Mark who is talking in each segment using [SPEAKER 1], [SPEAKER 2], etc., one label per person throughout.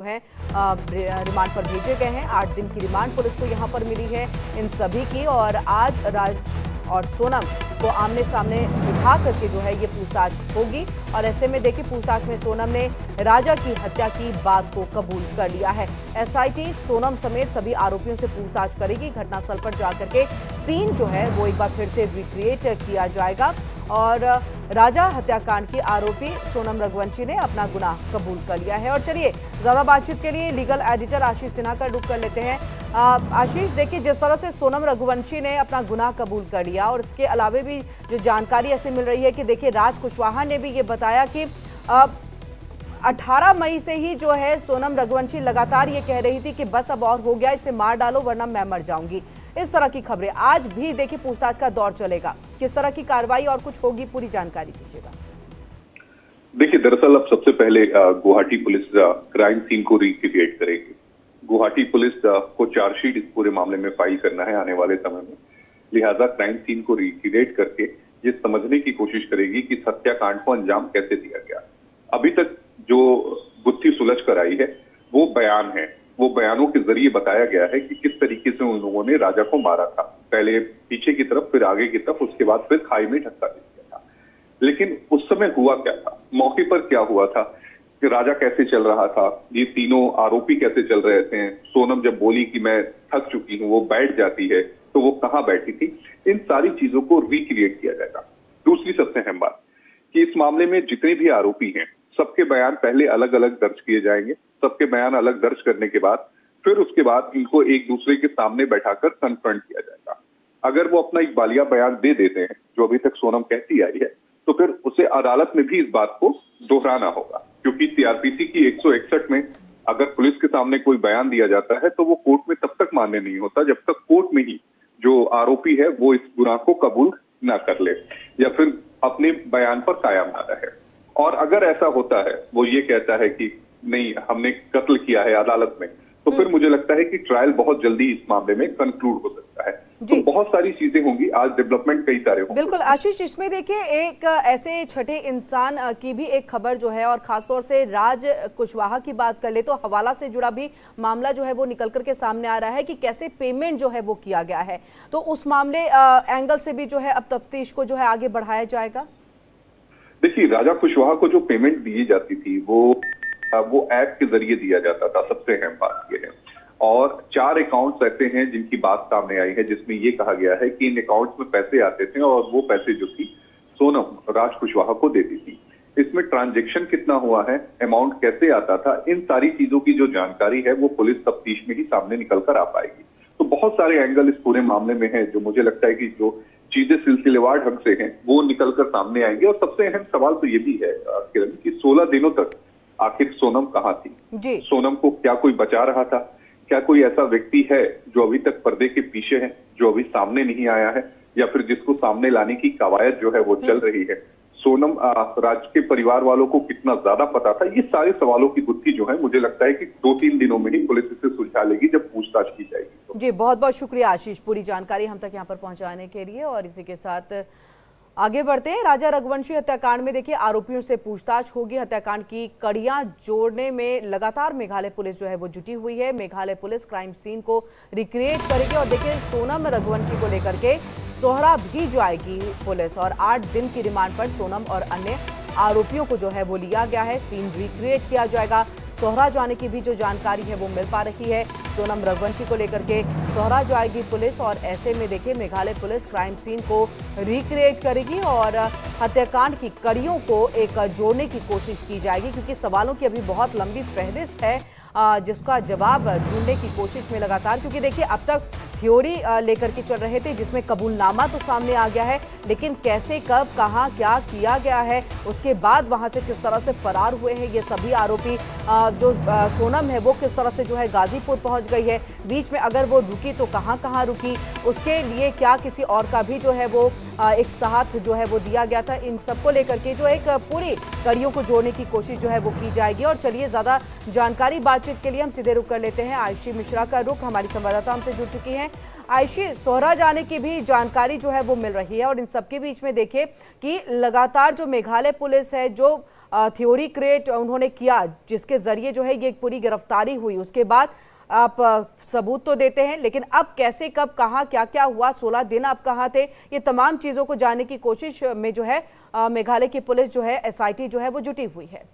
[SPEAKER 1] है रिमांड पर भेजे गए हैं। 8 दिन की रिमांड पुलिस को यहां पर मिली है इन सभी की। और आज राज और सोनम को आमने सामने बिठा करके जो है ये पूछताछ होगी। और ऐसे में देखिए पूछताछ में सोनम ने राजा की हत्या की बात को कबूल कर लिया है। एसआईटी सोनम समेत सभी आरोपियों से पूछताछ करेगी। घटनास्थल पर जाकर के सीन जो है वो एक बार फिर से रिक्रिएट किया जाएगा। और राजा हत्याकांड की आरोपी सोनम रघुवंशी ने अपना गुनाह कबूल कर लिया है। और चलिए ज्यादा बातचीत के लिए लीगल एडिटर आशीष सिन्हा का रुख कर लेते हैं। आशीष, देखिए जिस तरह से सोनम रघुवंशी ने अपना गुनाह कबूल कर लिया और इसके अलावा भी जो जानकारी ऐसे मिल रही है कि देखिए राज कुशवाहा ने भी ये बताया कि 18 मई से ही जो है सोनम रघुवंशी लगातार ये कह रही थी कि बस अब और हो गया, इसे मार डालो वरना मैं मर जाऊंगी। इस तरह की खबरें आज भी देखिए पूछताछ का दौर चलेगा। किस तरह की कार्रवाई और कुछ होगी, पूरी जानकारी दीजिएगा।
[SPEAKER 2] देखिए दरअसल अब सबसे पहले गुवाहाटी पुलिस क्राइम सीन को रिक्रिएट करेगी। गुवाहाटी पुलिस को चार्जशीट इस पूरे मामले में फाइल करना है आने वाले समय में। लिहाजा क्राइम सीन को रिक्रिएट करके ये समझने की कोशिश करेगी कि हत्याकांड को अंजाम कैसे दिया गया। अभी तक जो गुत्थी सुलझ कर आई है वो बयान है। वो बयानों के जरिए बताया गया है कि किस तरीके से उन लोगों ने राजा को मारा था। पहले पीछे की तरफ, फिर आगे की तरफ, उसके बाद फिर खाई में धक्का दे दिया था। लेकिन उस समय हुआ क्या था, मौके पर क्या हुआ था, कि राजा कैसे चल रहा था, ये तीनों आरोपी कैसे चल रहे थे। सोनम जब बोली कि मैं थक चुकी हूँ, वो बैठ जाती है, तो वो कहाँ बैठी थी। इन सारी चीजों को रिक्रिएट किया जाएगा। दूसरी सबसे अहम बात कि इस मामले में जितने भी आरोपी हैं सबके बयान पहले अलग अलग दर्ज किए जाएंगे। सबके बयान अलग दर्ज करने के बाद फिर उसके बाद इनको एक दूसरे के सामने बैठाकर कन्फ्रंट किया जाएगा। अगर वो अपना एक बालिया बयान दे देते हैं, जो अभी तक सोनम कहती आई है, तो फिर उसे अदालत में भी इस बात को दोहराना होगा। क्योंकि सीआरपीसी की 161 में अगर पुलिस के सामने कोई बयान दिया जाता है तो वो कोर्ट में तब तक मान्य नहीं होता जब तक कोर्ट में ही जो आरोपी है वो इस गुनाह को कबूल ना कर ले या फिर अपने बयान पर कायम ना रहे। और अगर ऐसा होता है, वो ये कहता है कि नहीं हमने कत्ल किया है अदालत में, तो फिर मुझे लगता है कि ट्रायल बहुत जल्दी इस मामले में कंक्लूड हो सकता है। तो बहुत सारी चीजें होंगी, आज डेवलपमेंट कई सारे होंगे।
[SPEAKER 1] बिल्कुल आशीष, इसमें देखिए एक ऐसे छठे इंसान की भी एक खबर जो है, और खासतौर से राज कुशवाहा की बात कर ले तो हवाला से जुड़ा भी मामला जो है वो निकल करके सामने आ रहा है कि कैसे पेमेंट जो है वो किया गया है। तो उस मामले एंगल से भी जो है अब तफ्तीश को जो है आगे बढ़ाया जाएगा।
[SPEAKER 2] देखिए राजा कुशवाहा को जो पेमेंट दी जाती थी वो ऐप के जरिए दिया जाता था। सबसे अहम बात यह है। और 4 अकाउंट्स ऐसे हैं जिनकी बात सामने आई है, जिसमें ये कहा गया है कि इन अकाउंट्स में पैसे आते थे और वो पैसे जो थी सोनम राज कुशवाहा को देती थी। इसमें ट्रांजैक्शन कितना हुआ है, अमाउंट कैसे आता था, इन सारी चीजों की जो जानकारी है वो पुलिस तफ्तीश में ही सामने निकल कर आ पाएगी। तो बहुत सारे एंगल इस पूरे मामले में है जो मुझे लगता है कि जो चीजें सिलसिलेवार ढंग से हैं वो निकल कर सामने आएंगे। और सबसे अहम सवाल तो ये भी है किरण कि 16 दिनों तक आखिर सोनम कहाँ थी
[SPEAKER 1] जी।
[SPEAKER 2] सोनम को क्या कोई बचा रहा था? क्या कोई ऐसा व्यक्ति है जो अभी तक पर्दे के पीछे है, जो अभी सामने नहीं आया है, या फिर जिसको सामने लाने की कवायद जो है वो चल रही है? सोनम राज के परिवार वालों को कितना ज्यादा पता था? ये सारे सवालों की गुत्थी जो है मुझे लगता है कि 2-3 दिनों में ही पुलिस इसे सुलझा लेगी जब पूछताछ की जाएगी। तो
[SPEAKER 1] जी बहुत बहुत शुक्रिया आशीष, पूरी जानकारी हम तक यहाँ पर पहुंचाने के लिए। और इसी के साथ आगे बढ़ते हैं। राजा रघुवंशी हत्याकांड में देखिए आरोपियों से पूछताछ होगी। हत्याकांड की कड़ियां जोड़ने में लगातार मेघालय पुलिस जो है वो जुटी हुई है। मेघालय पुलिस क्राइम सीन को रिक्रिएट करेगी। और देखिए सोनम रघुवंशी को लेकर के सोहरा भी जाएगी पुलिस। और 8 दिन की रिमांड पर सोनम और अन्य आरोपियों को जो है वो लिया गया है। सीन रिक्रिएट किया जाएगा। सोहरा जाने की भी जो जानकारी है वो मिल पा रही है। सोनम रघुवंशी को लेकर के सोहरा जाएगी पुलिस। और ऐसे में देखिए मेघालय पुलिस क्राइम सीन को रिक्रिएट करेगी और हत्याकांड की कड़ियों को एक जोड़ने की कोशिश की जाएगी। क्योंकि सवालों की अभी बहुत लंबी फहरिस्त है जिसका जवाब ढूंढने की कोशिश में लगातार, क्योंकि देखिए अब तक थ्योरी लेकर के चल रहे थे जिसमें कबूलनामा तो सामने आ गया है, लेकिन कैसे, कब, कहां, क्या किया गया है, उसके बाद वहां से किस तरह से फरार हुए हैं ये सभी आरोपी। जो सोनम है वो किस तरह से जो है गाजीपुर पहुंच गई है, बीच में अगर वो रुकी तो कहां कहां रुकी, उसके लिए क्या किसी और का भी जो है वो एक साथ जो है वो दिया गया था। इन सबको लेकर के जो एक पूरी कड़ियों को जोड़ने की कोशिश जो है वो की जाएगी। और चलिए ज्यादा जानकारी बातचीत के लिए हम सीधे रुक कर लेते हैं। आयुषी मिश्रा का रुख, हमारी संवाददाता हमसे जुड़ चुकी हैं। हैं। आयशी, सोहरा जाने की भी जानकारी जो है वो मिल रही है और इन सबके बीच में देखिए कि लगातार जो मेघालय पुलिस है, जो थ्योरी क्रिएट उन्होंने किया, जिसके जरिए जो है ये पूरी गिरफ्तारी हुई, उसके बाद आप सबूत तो देते हैं, लेकिन अब कैसे, कब, कहां, क्या क्या हुआ, 16 दिन आप कहां थे, ये तमाम चीजों को जानने की कोशिश में जो है मेघालय की पुलिस जो है, एसआईटी जो है वो जुटी हुई है।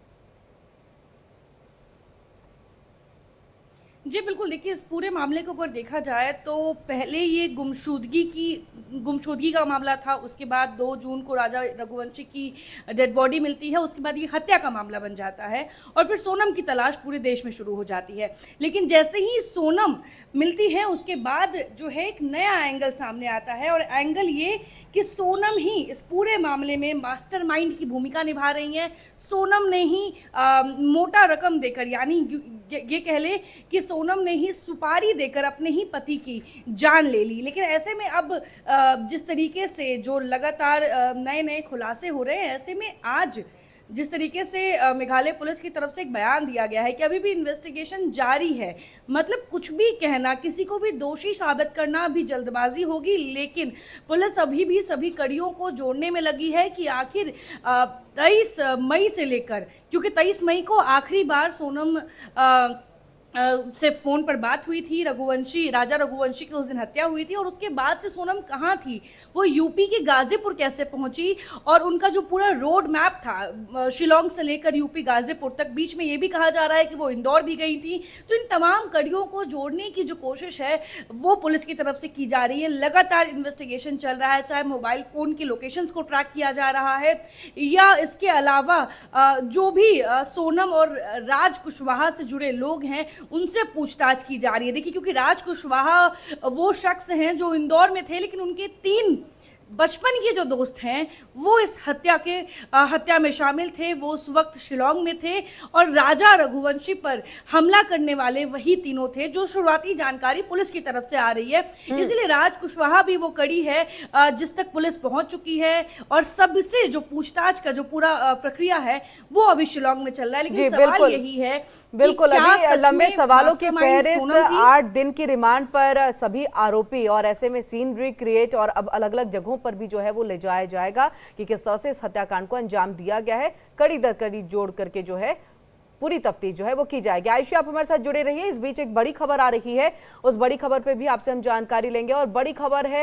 [SPEAKER 3] जी बिल्कुल, देखिए इस पूरे मामले को अगर देखा जाए तो पहले ये गुमशुदगी का मामला था, उसके बाद 2 जून को राजा रघुवंशी की डेड बॉडी मिलती है, उसके बाद ये हत्या का मामला बन जाता है और फिर सोनम की तलाश पूरे देश में शुरू हो जाती है। लेकिन जैसे ही सोनम मिलती है उसके बाद जो है एक नया एंगल सामने आता है और एंगल ये कि सोनम ही इस पूरे मामले में मास्टरमाइंड की भूमिका निभा रही हैं। सोनम ने ही मोटा रकम देकर, यानी ये कह ले कि सोनम ने ही सुपारी देकर अपने ही पति की जान ले ली। लेकिन ऐसे में अब जिस तरीके से जो लगातार नए नए खुलासे हो रहे हैं, ऐसे में आज जिस तरीके से मेघालय पुलिस की तरफ से एक बयान दिया गया है कि अभी भी इन्वेस्टिगेशन जारी है, मतलब कुछ भी कहना, किसी को भी दोषी साबित करना भी जल्दबाजी होगी। लेकिन पुलिस अभी भी सभी कड़ियों को जोड़ने में लगी है कि आखिर 23 मई से लेकर, क्योंकि 23 मई को आखिरी बार सोनम से फ़ोन पर बात हुई थी, राजा रघुवंशी की उस दिन हत्या हुई थी और उसके बाद से सोनम कहाँ थी, वो यूपी के गाजीपुर कैसे पहुंची और उनका जो पूरा रोड मैप था शिलोंग से लेकर यूपी गाजीपुर तक, बीच में ये भी कहा जा रहा है कि वो इंदौर भी गई थी। तो इन तमाम कड़ियों को जोड़ने की जो कोशिश है वो पुलिस की तरफ से की जा रही है। लगातार इन्वेस्टिगेशन चल रहा है, चाहे मोबाइल फ़ोन की लोकेशंस को ट्रैक किया जा रहा है या इसके अलावा जो भी सोनम और राज कुशवाहा से जुड़े लोग हैं उनसे पूछताछ की जा रही है। देखिए, क्योंकि राज कुशवाहा वो शख्स हैं जो इंदौर में थे, लेकिन उनके 3 बचपन के जो दोस्त हैं वो इस हत्या में शामिल थे, वो उस वक्त शिलोंग में थे और राजा रघुवंशी पर हमला करने वाले वही तीनों थे, जो शुरुआती जानकारी पुलिस की तरफ से आ रही है। इसलिए राज कुशवाहा भी वो कड़ी है जिस तक पुलिस पहुंच चुकी है और सबसे जो पूछताछ का जो पूरा प्रक्रिया है वो अभी शिलोंग में चल रहा है। लेकिन सवाल यही है,
[SPEAKER 1] बिल्कुल अभी लंबे सवालों की फहरिस्त, 8 दिन की रिमांड पर सभी आरोपी, और ऐसे में सीन रिक्रिएट और अब अलग अलग जगहों पर भी जो है वो ले जाया जाएगा कि किस तरह से इस हत्याकांड को अंजाम दिया गया है। कड़ी दर कड़ी जोड़ करके जो है पूरी तफ्तीश जो है वो की जाएगी। आयशा, आप हमारे साथ जुड़े रहिए। इस बीच एक बड़ी खबर आ रही है, उस बड़ी खबर पे भी आपसे हम जानकारी लेंगे और बड़ी खबर है